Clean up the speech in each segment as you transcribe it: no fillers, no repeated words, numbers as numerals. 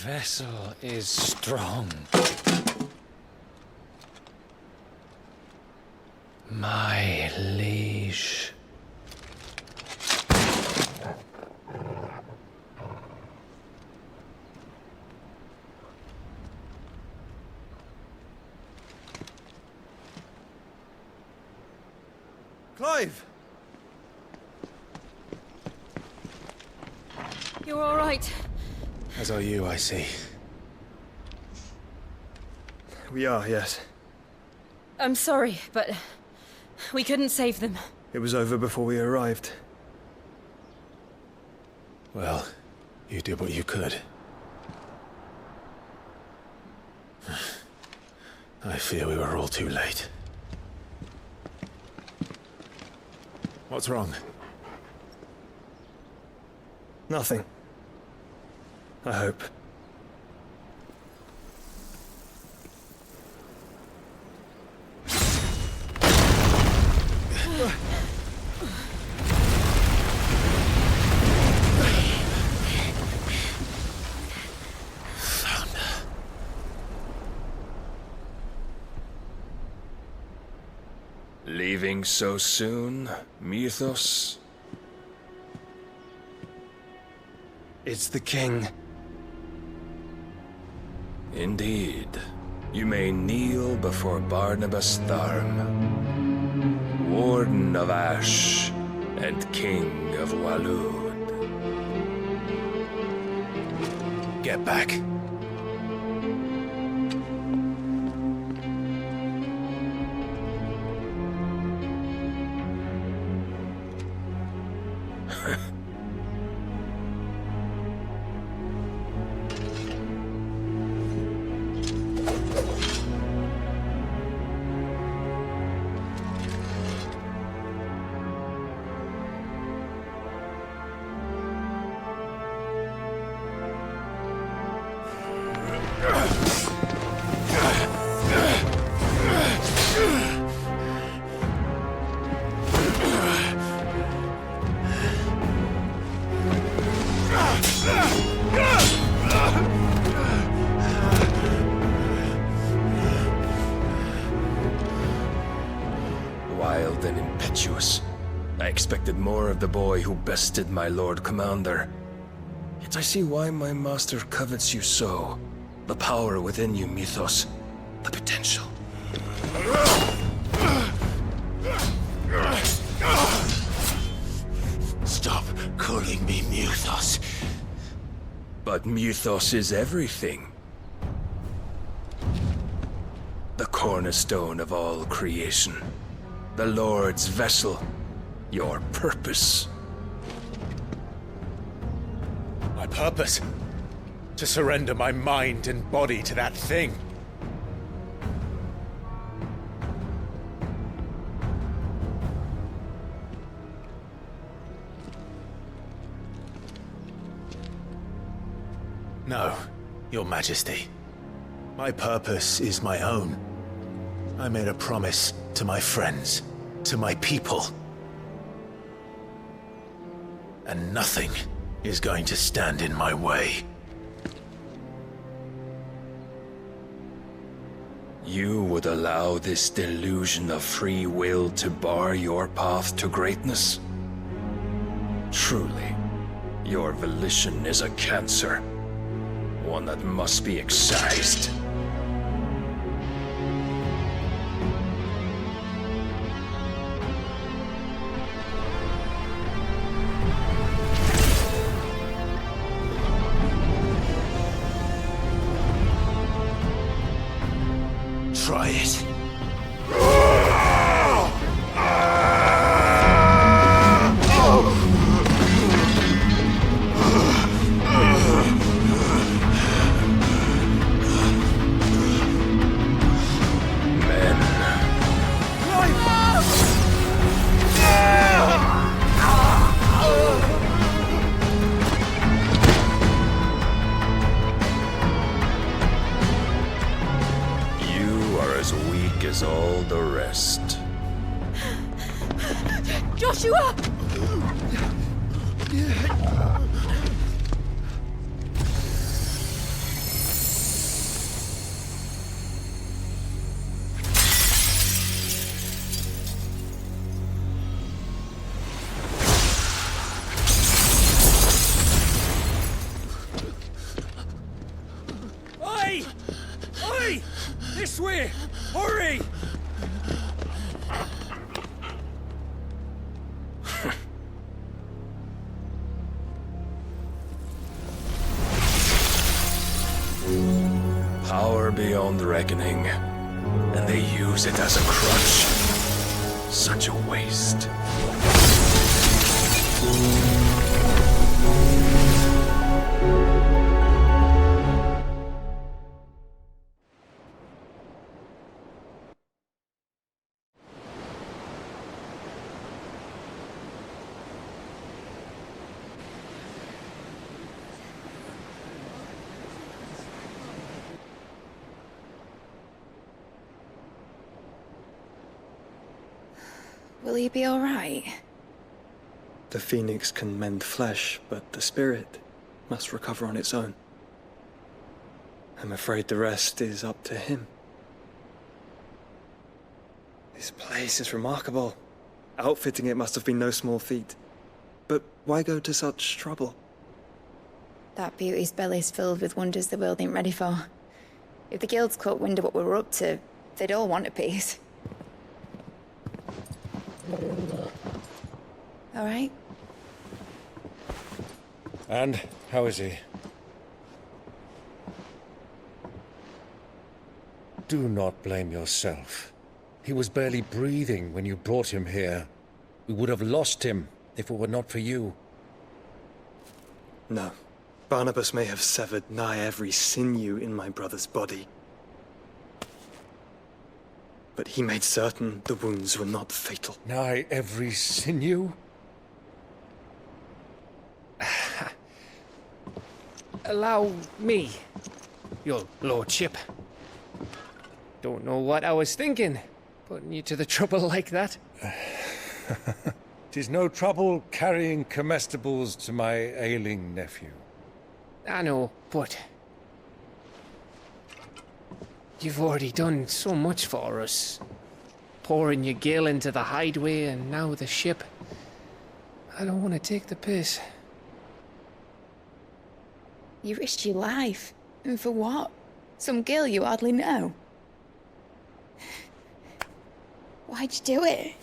vessel is strong. My liege. Clive! You're all right. As are you, I see. We are, yes. I'm sorry, but we couldn't save them. It was over before we arrived. Well, you did what you could. I fear we were all too late. What's wrong? Nothing. I hope. Leaving so soon, Mythos? It's the king. Indeed. You may kneel before Barnabas Tharm, Warden of Ash and King of Waloed. Get back. Wild and impetuous. I expected more of the boy who bested my Lord Commander. Yet I see why my master covets you so. The power within you, Mythos. The potential. Stop calling me Mythos. But Mythos is everything. The cornerstone of all creation. The Lord's vessel. Your purpose. My purpose? To surrender my mind and body to that thing. No, Your Majesty. My purpose is my own. I made a promise to my friends, to my people. And nothing is going to stand in my way. You would allow this delusion of free will to bar your path to greatness? Truly, your volition is a cancer. One that must be excised. Try it. As all the rest. Joshua! Oi! Oi! This way! Hurry! Power beyond reckoning, and they use it as a crutch. Such a waste. Will he be all right? The phoenix can mend flesh, but the spirit must recover on its own. I'm afraid the rest is up to him. This place is remarkable. Outfitting it must have been no small feat. But why go to such trouble? That beauty's belly's filled with wonders the world ain't ready for. If the guilds caught wind of what we were up to, they'd all want a piece. All right? And how is he? Do not blame yourself. He was barely breathing when you brought him here. We would have lost him if it were not for you. No. Barnabas may have severed nigh every sinew in my brother's body. But he made certain the wounds were not fatal. Nigh every sinew? Allow me, your lordship. Don't know what I was thinking, putting you to the trouble like that. 'Tis no trouble carrying comestibles to my ailing nephew. I know, but you've already done so much for us. Pouring your gale into the hideaway and now the ship. I don't want to take the piss. You risked your life. And for what? Some girl you hardly know. Why'd you do it?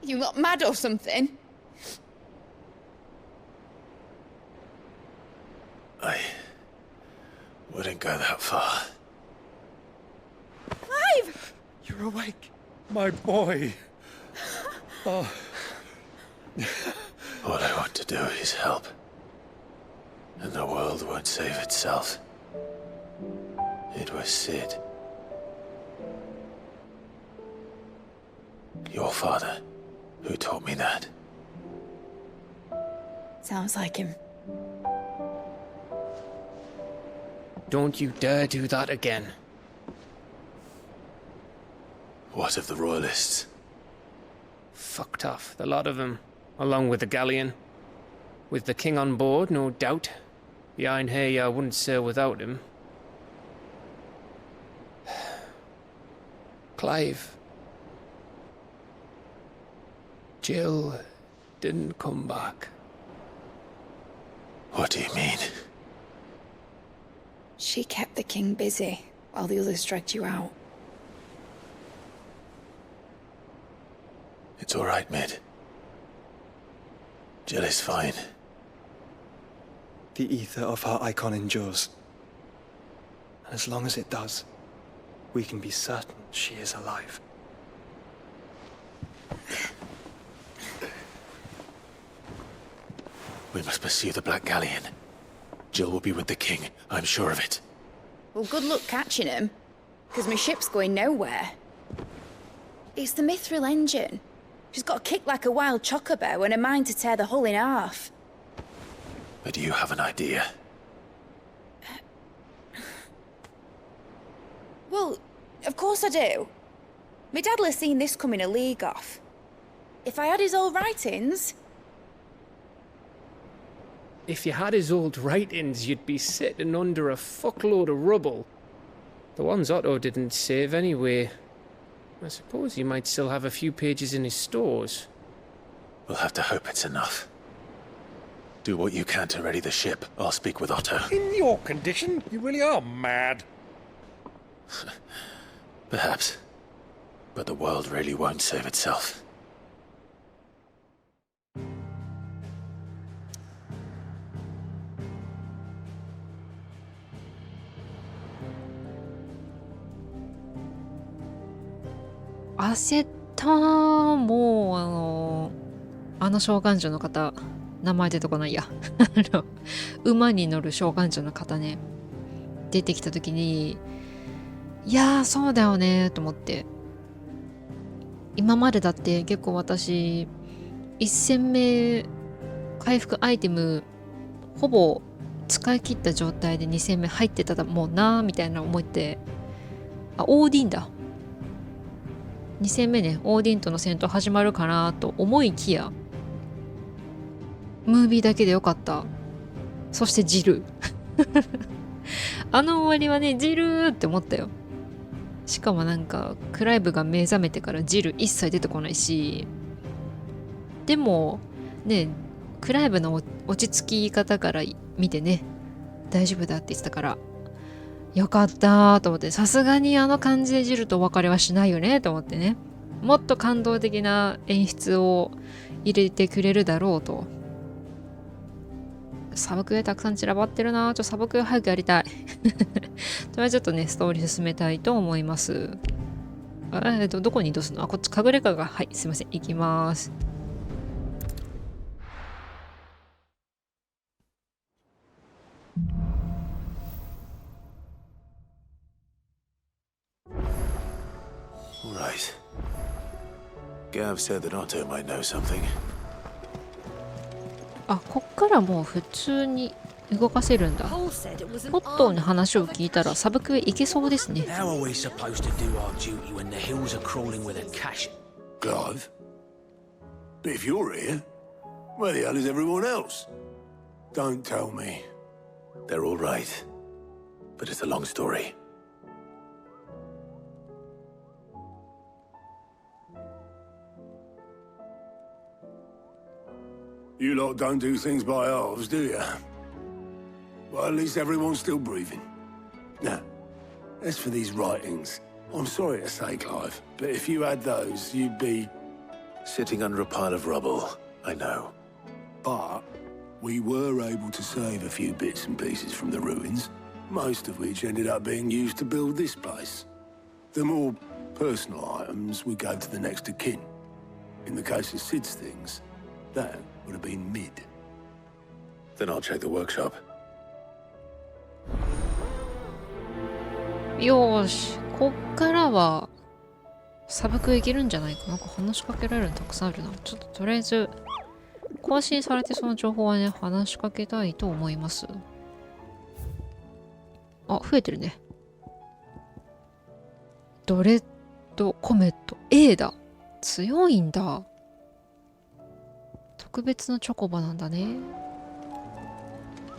You got mad or something? I wouldn't go that far. Clive! You're awake, my boy. Oh. All I want to do is help. And the world won't save itself. It was Sid. Your father, who taught me that. Sounds like him. Don't you dare do that again. What of the Royalists? Fucked off, the lot of them, along with the galleon. With the king on board, no doubt. Behind here, I wouldn't sail without him. Clive. Jill didn't come back. What do you mean? She kept the king busy while the others dragged you out. It's all right, Mid. Jill is fine. The ether of her icon endures. And as long as it does, we can be certain she is alive. We must pursue the Black Galleon. Jill will be with the king, I'm sure of it. Well, good luck catching him, because my ship's going nowhere. It's the Mithril engine. She's got a kick like a wild chocobo and a mind to tear the hull in half. But do you have an idea? Well, of course I do. My dad'll have seen this coming a league off. If I had his old writings... If you had his old writings, you'd be sitting under a fuckload of rubble. The ones Otto didn't save anyway. I suppose he might still have a few pages in his stores. We'll have to hope it's enough. Do what you can to ready the ship. I'll speak with Otto. In your condition, you really are mad. Perhaps. But the world really won't save itself. Asset もうあの召喚獣の方、名前出てこないや馬に乗る召喚獣の方ね、出てきた時に、いやーそうだよねと思って、今までだって結構私1戦目回復アイテムほぼ使い切った状態で2戦目入ってたもんなーみたいな思って、あ、オーディンだ、2戦目ね、オーディンとの戦闘始まるかなと思いきや、ムービーだけでよかった。そしてジルあの終わりはね、ジルーって思ったよ。しかもなんかクライブが目覚めてからジル一切出てこないし、でもね、クライブの落ち着き方から見てね、大丈夫だって言ってたからよかったと思って、さすがにあの感じでジルとお別れはしないよねと思ってね、もっと感動的な演出を入れてくれるだろうと。サブクエたくさん散らばってるな。サブクエ早くやりたいとりあえずちょっとね、ストーリー進めたいと思います。どこに移動するの？あ、こっち、かぐれかが、はい、すいません、行きます。Right. Gav said that Otto might know something. あ、こっからもう普通に動かせるんだ。ポットーの話を聞いたらサブクエ行けそうですね。How are we supposed to do our duty when the hills are crawling with a cache? Clive? But if you're here, where the hell is everyone else? Don't tell me. They're all right. But it's a long story. You lot don't do things by halves, do you? Well, at least everyone's still breathing. Now, as for these writings, I'm sorry to say, Clive, but if you had those, you'd be... Sitting under a pile of rubble, I know. But we were able to save a few bits and pieces from the ruins, most of which ended up being used to build this place. The more personal items we gave to the next of kin. In the case of Sid's things, that would have been mid. Then I'll check the workshop. よーし、こっからはサブクエいけるんじゃないかな。なんか話しかけられるのたくさんあるな。ちょっととりあえず更新されてその情報はね、話しかけたいと思います。あ、増えてるね。ドレッドコメット A だ。強いんだ。特別なチョコバなんだね。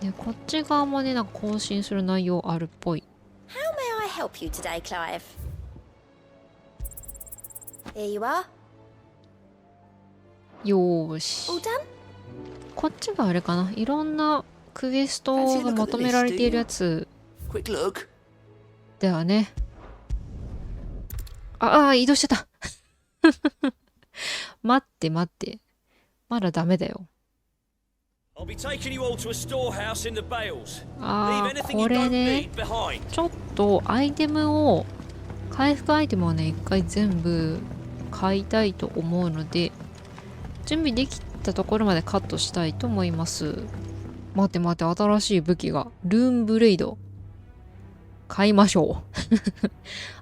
で、こっち側もね、なんか更新する内容あるっぽい。How may I help you today, Clive? Here you are. よーし。All done? こっちがあれかな。いろんなクエストがまとめられているやつ。Quick look. ではね。あ、移動してた。待って待って。まだダメだよ。I'll be taking you all to a storehouse in the bales. あ Leave ー、 anything こ you れ don't ね need behind. ちょっとアイテムを回復アイテムをね、一回全部買いたいと思うので、準備できたところまでカットしたいと思います。待って待って、新しい武器がルーンブレイド買いましょ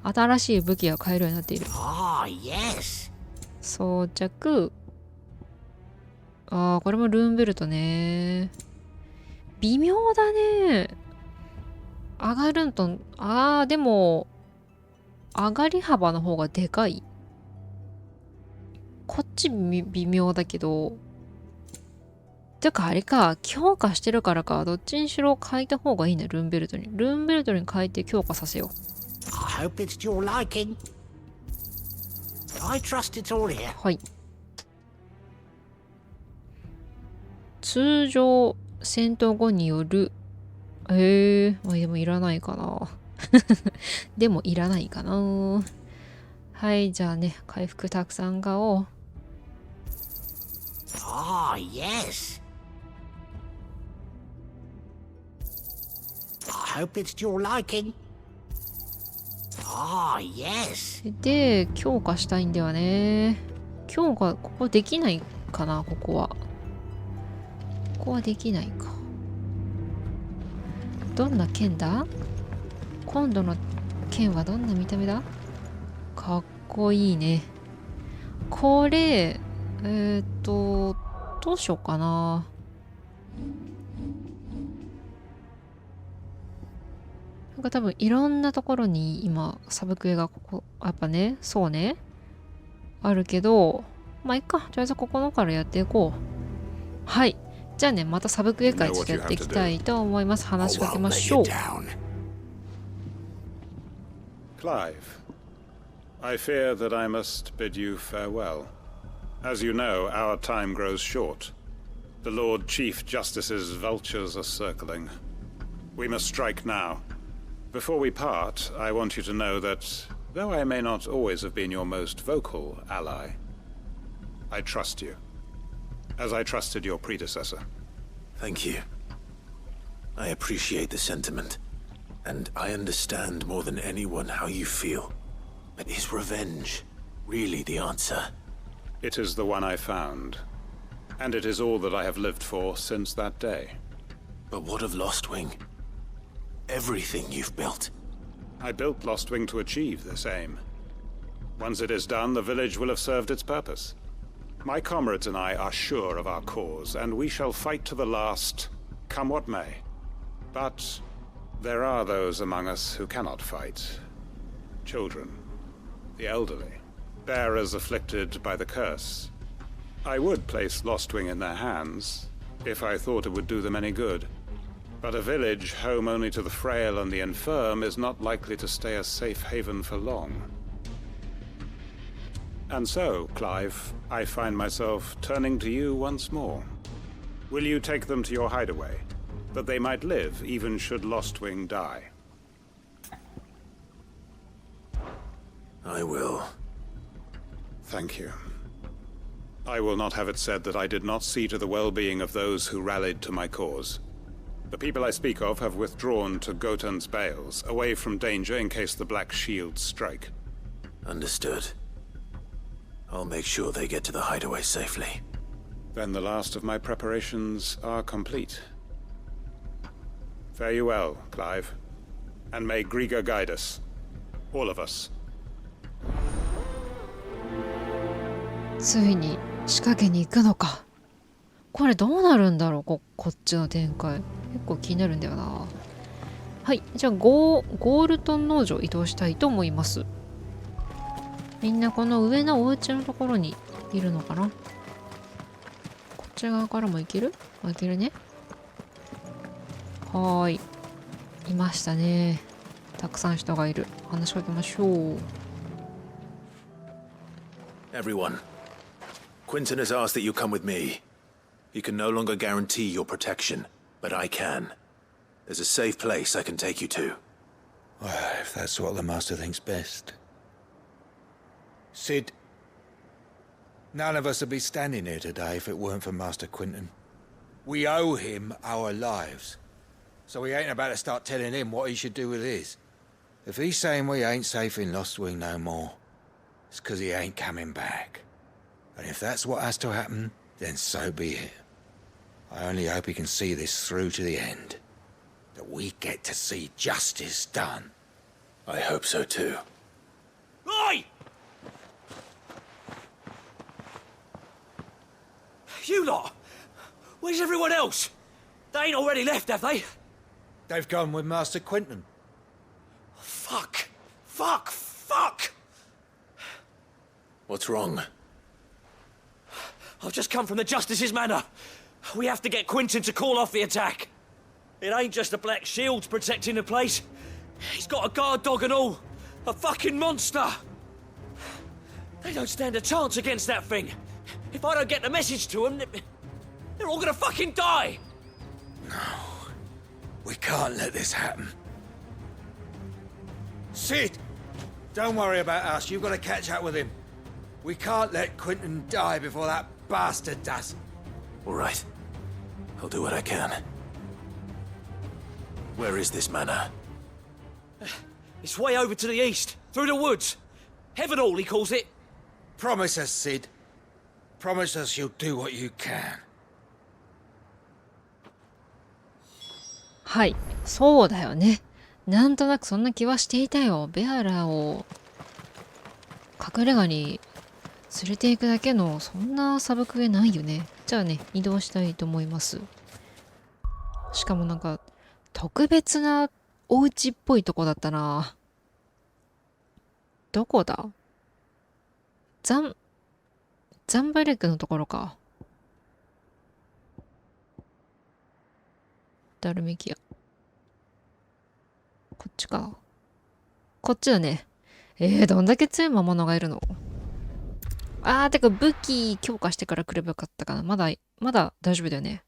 う新しい武器が買えるようになっている。Ah, yes. 装着。ああ、これもルーンベルトね。微妙だね。上がるんと、でも、上がり幅の方がでかい。こっち微妙だけど。てかあれか、強化してるからか、どっちにしろ変えた方がいいね、ルーンベルトに。ルーンベルトに変えて強化させよう。I hope it's to your liking. I trust it's all here. はい。通常戦闘後によるでもいらないかなでもいらないかな。はい、じゃあね、回復たくさん買おう。Ah, yes. I hope it's to your liking. Ah, yes. で、強化したいんだよね。強化、ここできないかな、ここは。ここはできないか。どんな剣だ？今度の剣はどんな見た目だ？かっこいいね。これ、どうしようかな。なんか多分いろんなところに今サブクエがここやっぱね、そうねあるけど、まあいっか、とりあえずここのからやっていこう。はい、じゃあね、またサブクエ会やっていきたいと思います。話しかけましょう。Clive, I fear that I must bid you farewell. As you know, our time grows short. The Lord Chief Justice's vultures are circling. We must strike now. Before we part, I want you to know that, though I may not always have been your most vocal ally, I trust you, as I trusted your predecessor. Thank you. I appreciate the sentiment, and I understand more than anyone how you feel. But is revenge really the answer? It is the one I found, and it is all that I have lived for since that day. But what of Lostwing? Everything you've built. I built Lostwing to achieve this aim. Once it is done, the village will have served its purpose. My comrades and I are sure of our cause, and we shall fight to the last, come what may. But there are those among us who cannot fight. Children, the elderly, bearers afflicted by the curse. I would place Lostwing in their hands, if I thought it would do them any good. But a village home only to the frail and the infirm is not likely to stay a safe haven for long. And so, Clive, I find myself turning to you once more. Will you take them to your hideaway, that they might live even should Lostwing die? I will. Thank you. I will not have it said that I did not see to the well-being of those who rallied to my cause. The people I speak of have withdrawn to Gotan's Bales, away from danger in case the Black Shields strike. Understood. I'll make sure they get to the hideaway safely. Then the last of my preparations are complete. Fare you well, Clive. And may Griga guide us. All of us. ついに仕掛けに行くのか。これどうなるんだろう、こっちの展開。結構気になるんだよな。はい、じゃあゴールトン農場移動したいと思います。みんなこの上のお家のところにいるのかな。こっち側からも行ける？行けるね。はーい。いましたね。たくさん人がいる。話しかけましょう。Everyone, Quinton has asked that you come with me. He can no longer guarantee your protection, but I can. There's a safe place I can take you to. Well, if that's what the Master thinks best. Sid, none of us would be standing here today if it weren't for Master Quinton. We owe him our lives. So we ain't about to start telling him what he should do with his. If he's saying we ain't safe in Lostwing no more, it's 'cause he ain't coming back. And if that's what has to happen, then so be it. I only hope he can see this through to the end. That we get to see justice done. I hope so too. Oi! You lot! Where's everyone else? They ain't already left, have they? They've gone with Master Quinton. Fuck! Fuck! Fuck! What's wrong? I've just come from the Justice's manor. We have to get Quinton to call off the attack. It ain't just the Black Shields protecting the place. He's got a guard dog and all. A fucking monster. They don't stand a chance against that thing. If I don't get the message to them... They're all gonna fucking die! We can't let this happen. Sid! Don't worry about us. You've got to catch up with him. We can't let Quentin die before that bastard does. All right. I'll do what I can. Where is this manor? It's way over to the east, through the woods. Heaven Hall, he calls it. Promise us, Sid. Promise us you'll do what you can. はい、そうだよね。なんとなくそんな気はしていたよ。ベアラを隠れ家に連れて行くだけのそんなサブクエないよね。じゃあね、移動したいと思います。しかもなんか特別なお家っぽいとこだったな。どこだ？ザンバレックのところか。ダルメキア。こっちか。こっちだね。どんだけ強い魔物がいるの？てか武器強化してから来ればよかったかな。まだ大丈夫だよね。